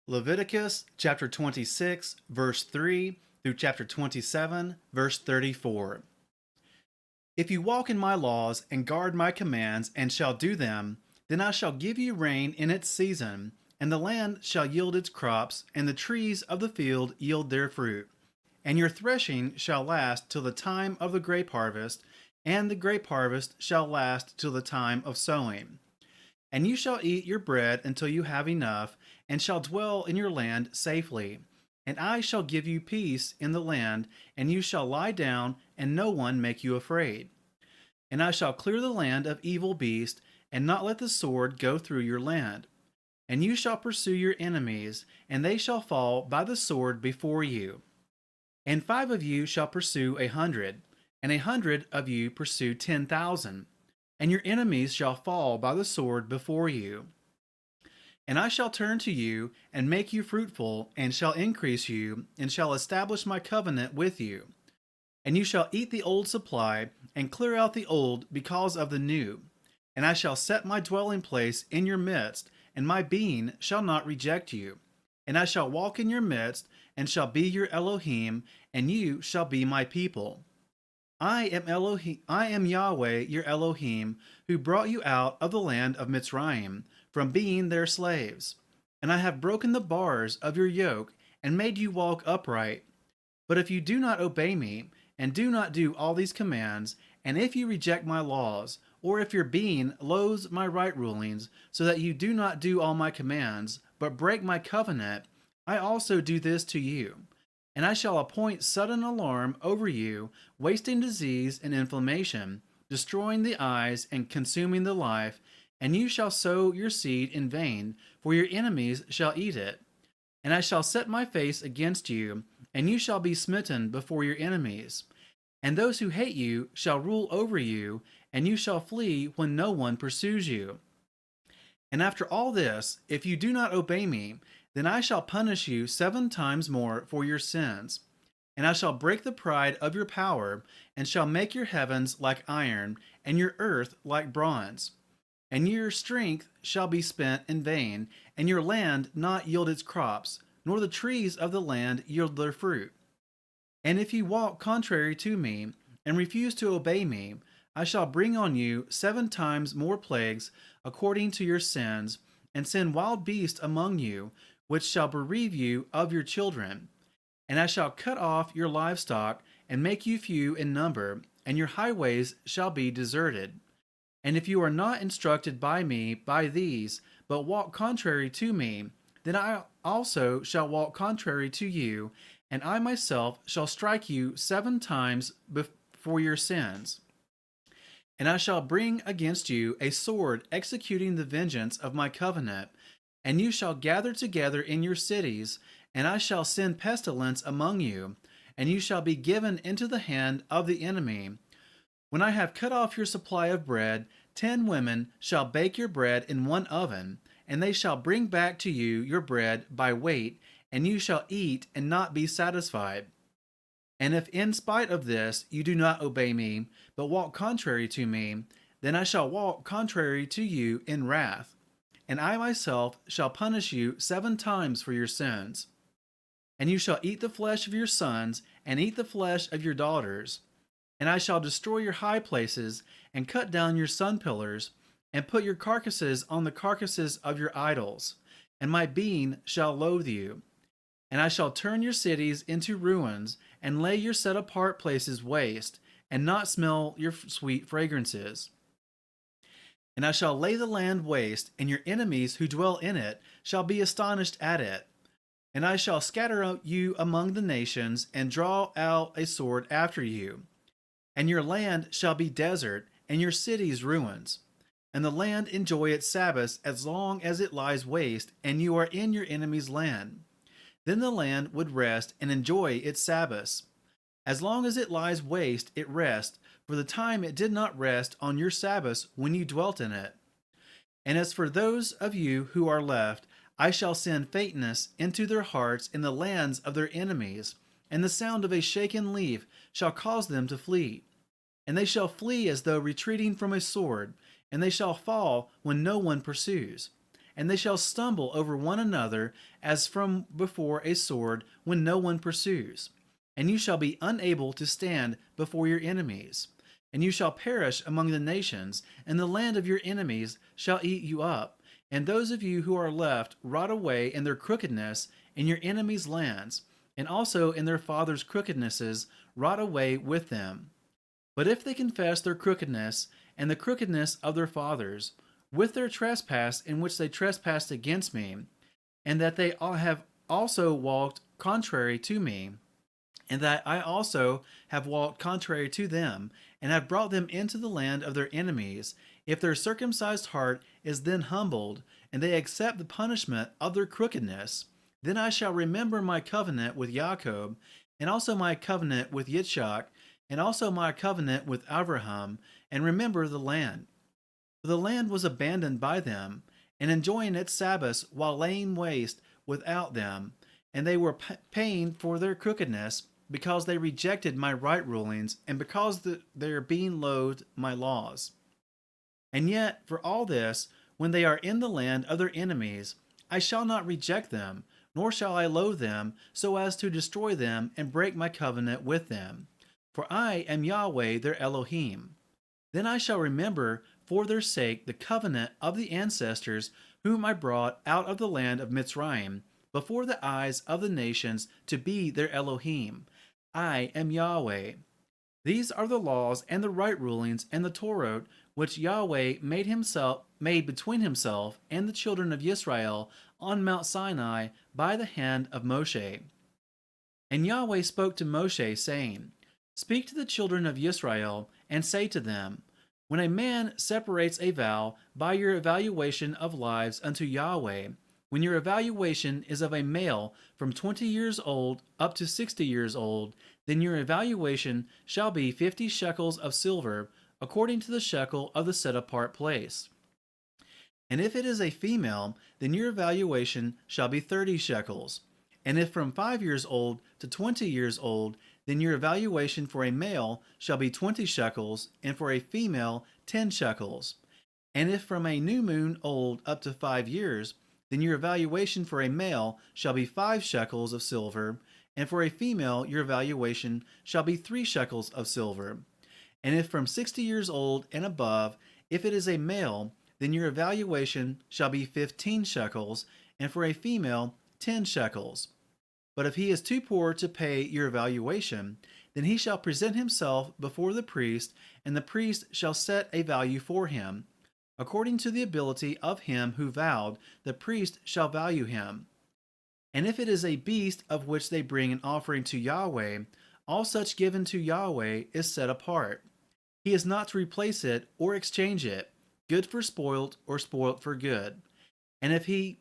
Leviticus chapter 26, verse 3 through chapter 27, verse 34. If you walk in my laws and guard my commands and shall do them, then I shall give you rain in its season, and the land shall yield its crops, and the trees of the field yield their fruit. And your threshing shall last till the time of the grape harvest, and the grape harvest shall last till the time of sowing. And you shall eat your bread until you have enough, and shall dwell in your land safely. And I shall give you peace in the land, and you shall lie down, and no one make you afraid. And I shall clear the land of evil beasts, and not let the sword go through your land. And you shall pursue your enemies, and they shall fall by the sword before you. And 5 of you shall pursue 100, and 100 of you pursue 10,000. And your enemies shall fall by the sword before you. And I shall turn to you, and make you fruitful, and shall increase you, and shall establish my covenant with you. And you shall eat the old supply, and clear out the old because of the new. And I shall set my dwelling place in your midst, and my being shall not reject you. And I shall walk in your midst, and shall be your Elohim, and you shall be my people. I am Yahuweh your Elohim, who brought you out of the land of Mitzrayim, from being their slaves. And I have broken the bars of your yoke, and made you walk upright. But if you do not obey me, and do not do all these commands, and if you reject my laws, or if your being loathes my right rulings, so that you do not do all my commands, but break my covenant, I also do this to you. And I shall appoint sudden alarm over you, wasting disease and inflammation, destroying the eyes and consuming the life, and you shall sow your seed in vain, for your enemies shall eat it. And I shall set my face against you, and you shall be smitten before your enemies. And those who hate you shall rule over you, and you shall flee when no one pursues you. And after all this, if you do not obey me, then I shall punish you 7 times more for your sins. And I shall break the pride of your power, and shall make your heavens like iron, and your earth like bronze. And your strength shall be spent in vain, and your land not yield its crops, nor the trees of the land yield their fruit. And if you walk contrary to me, and refuse to obey me, I shall bring on you 7 times more plagues according to your sins, and send wild beasts among you, which shall bereave you of your children. And I shall cut off your livestock, and make you few in number, and your highways shall be deserted. And if you are not instructed by me by these, but walk contrary to me, then I also shall walk contrary to you, and I myself shall strike you 7 times for your sins. And I shall bring against you a sword executing the vengeance of my covenant, and you shall gather together in your cities, and I shall send pestilence among you, and you shall be given into the hand of the enemy. When I have cut off your supply of bread, 10 women shall bake your bread in one oven, and they shall bring back to you your bread by weight, and you shall eat and not be satisfied. And if in spite of this you do not obey me, but walk contrary to me, then I shall walk contrary to you in wrath, and I myself shall punish you 7 times for your sins. And you shall eat the flesh of your sons, and eat the flesh of your daughters. And I shall destroy your high places, and cut down your sun pillars, and put your carcasses on the carcasses of your idols, and my being shall loathe you. And I shall turn your cities into ruins, and lay your set apart places waste, and not smell your sweet fragrances. And I shall lay the land waste, and your enemies who dwell in it shall be astonished at it. And I shall scatter you among the nations, and draw out a sword after you. And your land shall be desert, and your cities ruins. And the land enjoy its Sabbaths as long as it lies waste, and you are in your enemy's land. Then the land would rest and enjoy its Sabbaths. As long as it lies waste, it rests, for the time it did not rest on your Sabbaths when you dwelt in it. And as for those of you who are left, I shall send faintness into their hearts in the lands of their enemies, and the sound of a shaken leaf shall cause them to flee. And they shall flee as though retreating from a sword, and they shall fall when no one pursues. and they shall stumble over one another as from before a sword when no one pursues. And you shall be unable to stand before your enemies. And you shall perish among the nations, and the land of your enemies shall eat you up. And those of you who are left rot away in their crookedness in your enemies' lands, and also in their fathers' crookednesses rot away with them. But if they confess their crookedness and the crookedness of their fathers, with their trespass in which they trespassed against me, and that they all have also walked contrary to me, and that I also have walked contrary to them, and have brought them into the land of their enemies, if their circumcised heart is then humbled, and they accept the punishment of their crookedness, then I shall remember my covenant with Jacob, and also my covenant with Yitzchak, and also my covenant with Abraham, and remember the land. For the land was abandoned by them, and enjoying its Sabbaths while laying waste without them, and they were paying for their crookedness, because they rejected my right rulings, and because they are being loathed my laws. And yet, for all this, when they are in the land of their enemies, I shall not reject them, nor shall I loathe them, so as to destroy them and break my covenant with them. For I am Yahweh their Elohim. Then I shall remember for their sake the covenant of the ancestors whom I brought out of the land of Mitzrayim, before the eyes of the nations, to be their Elohim. I am Yahweh. These are the laws and the right rulings and the Torah which Yahweh made between himself and the children of Israel on Mount Sinai by the hand of Moshe. And Yahweh spoke to Moshe, saying, Speak to the children of Israel, and say to them, When a man separates a vow by your evaluation of lives unto Yahweh, when your evaluation is of a male from 20 years old up to 60 years old, then your evaluation shall be 50 shekels of silver, according to the shekel of the set-apart place. And if it is a female, then your evaluation shall be 30 shekels. And if from 5 years old to 20 years old, then your evaluation for a male shall be 20 shekels, and for a female 10 shekels. And if from a new moon old up to 5 years, then your evaluation for a male shall be 5 shekels of silver, and for a female your evaluation shall be 3 shekels of silver. And if from 60 years old and above, if it is a male, then your evaluation shall be 15 shekels, and for a female 10 shekels. But if he is too poor to pay your evaluation, then he shall present himself before the priest, and the priest shall set a value for him. According to the ability of him who vowed, the priest shall value him. And if it is a beast of which they bring an offering to Yahweh, all such given to Yahweh is set apart. He is not to replace it or exchange it, good for spoilt or spoilt for good. And if he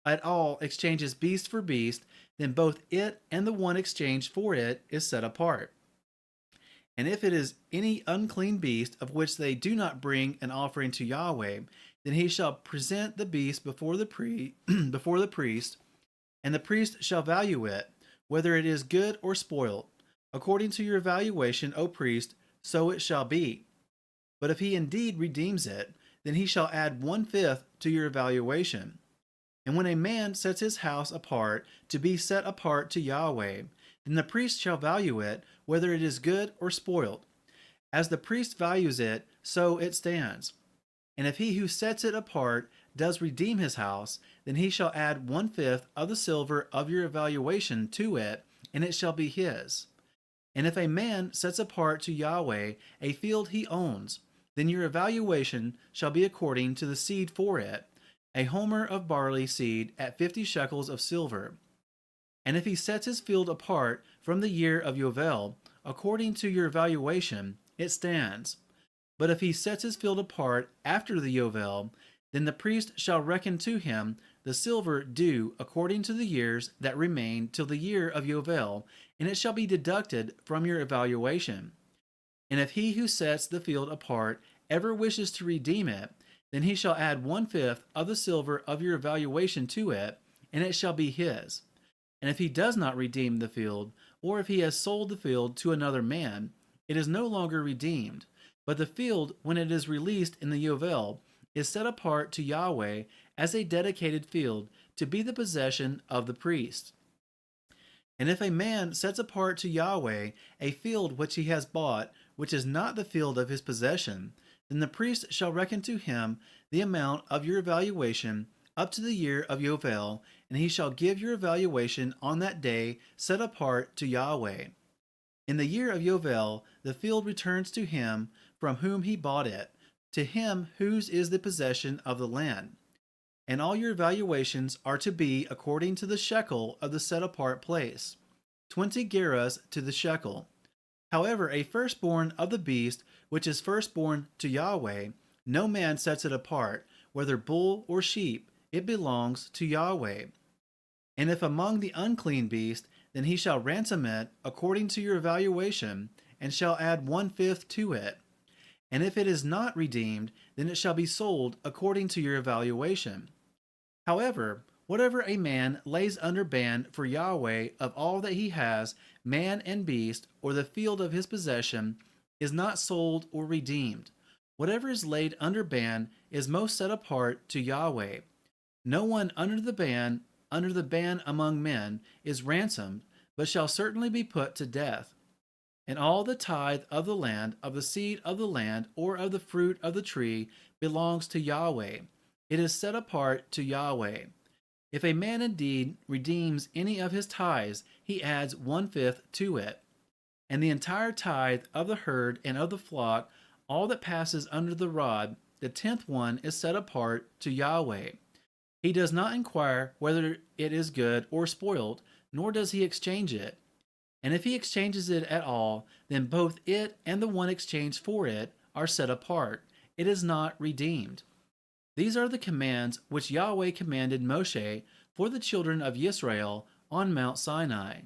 at all exchanges beast for beast, then both it and the one exchanged for it is set apart. And if it is any unclean beast of which they do not bring an offering to Yahweh, then he shall present the beast before the priest, and the priest shall value it, whether it is good or spoiled. According to your evaluation, O priest, so it shall be. But if he indeed redeems it, then he shall add 1/5 to your evaluation. And when a man sets his house apart to be set apart to Yahweh, then the priest shall value it, whether it is good or spoiled. As the priest values it, so it stands. And if he who sets it apart does redeem his house, then he shall add 1/5 of the silver of your evaluation to it, and it shall be his. And if a man sets apart to Yahweh a field he owns, then your evaluation shall be according to the seed for it, a homer of barley seed at 50 shekels of silver. And if he sets his field apart from the year of Yovel, according to your evaluation, it stands. But if he sets his field apart after the Yovel, then the priest shall reckon to him the silver due according to the years that remain till the year of Yovel, and it shall be deducted from your evaluation. And if he who sets the field apart ever wishes to redeem it, then he shall add 1/5 of the silver of your evaluation to it, and it shall be his. And if he does not redeem the field, or if he has sold the field to another man, it is no longer redeemed. But the field, when it is released in the Yovel, is set apart to Yahweh as a dedicated field to be the possession of the priest. And if a man sets apart to Yahweh a field which he has bought, which is not the field of his possession, then the priest shall reckon to him the amount of your evaluation up to the year of Yovel, and he shall give your evaluation on that day set apart to Yahweh. In the year of Yovel, the field returns to him from whom he bought it, to him whose is the possession of the land. And all your evaluations are to be according to the shekel of the set apart place, 20 gerahs to the shekel. However, a firstborn of the beast, which is firstborn to Yahweh, no man sets it apart, whether bull or sheep, it belongs to Yahweh. And if among the unclean beast, then he shall ransom it according to your evaluation, and shall add 1/5 to it. And if it is not redeemed, then it shall be sold according to your evaluation. However, whatever a man lays under ban for Yahweh of all that he has, man and beast, or the field of his possession, is not sold or redeemed. Whatever is laid under ban is most set apart to Yahweh. No one under the ban among men, is ransomed, but shall certainly be put to death. And all the tithe of the land, of the seed of the land, or of the fruit of the tree, belongs to Yahweh. It is set apart to Yahweh. If a man indeed redeems any of his tithes, he adds 1/5 to it. And the entire tithe of the herd and of the flock, all that passes under the rod, the 10th one is set apart to Yahweh. He does not inquire whether it is good or spoiled, nor does he exchange it. And if he exchanges it at all, then both it and the one exchanged for it are set apart. It is not redeemed. These are the commands which Yahweh commanded Moshe for the children of Israel on Mount Sinai.